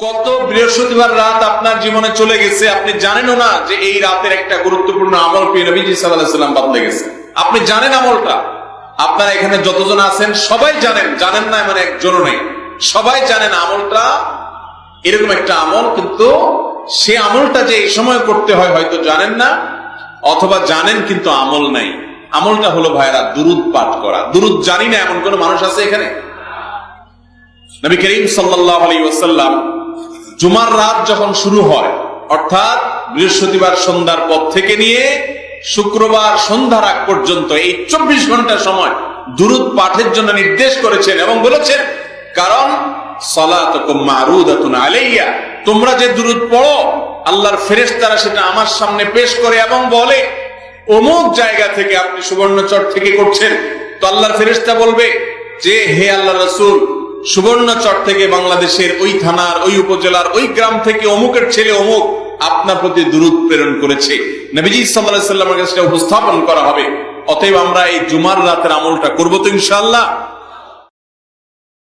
কত বৃহস্পতিবার রাত আপনার জীবনে চলে গেছে, আপনি জানেনও না যে এই রাতের একটা গুরুত্বপূর্ণ আমল প্রিয় নবীজি সাল্লাল্লাহু আলাইহি ওয়াসাল্লাম বদলে গেছে। আপনি জানেন আমলটা, আপনারা এখানে যতজন আছেন সবাই জানেন, জানেন না এমন একজনও নেই, সবাই জানেন আমলটা এরকম একটা আমল, কিন্তু সে আমলটা যে এই সময় করতে হয় হয়তো জানেন না, অথবা জানেন কিন্তু আমল নাই। আমলটা হলো ভাইরা দুরূদ পাঠ করা। দুরূদ জানি না এমন কোন মানুষ আছে এখানে? নবী করিম সাল্লাল্লাহু আলাইহি ওয়াসাল্লাম জুমার রাত যখন শুরু হয়, অর্থাৎ বৃহস্পতিবার সন্ধ্যার পর থেকে নিয়ে শুক্রবার সন্ধ্যার আগ পর্যন্ত এই 24 ঘন্টা সময় দুরূদ পাঠের জন্য নির্দেশ করেছেন এবং বলেছেন, কারণ সালাতুকুম মারুদাতুন আলাইয়া, তোমরা যে দুরূদ পড়ো আল্লাহর ফেরেশতারা সেটা আমার সামনে পেশ করে এবং বলে অমুক জায়গা থেকে আপনি সুবর্ণচর থেকে করছেন, তো আল্লাহর ফেরেশতা বলবে যে হে আল্লাহর রাসূল, সুবর্ণচর থেকে বাংলাদেশের ওই থানার ওই উপজেলার ওই গ্রাম থেকে অমুকের ছেলে অমুক আপনার প্রতি দুরূদ প্রেরণ করেছে। নবীজি সাল্লাল্লাহু আলাইহি ওয়াসাল্লামের কাছে উপস্থাপন করা হবে। অতএব আমরা এই জুমার রাতের আমলটা করব তো ইনশাআল্লাহ।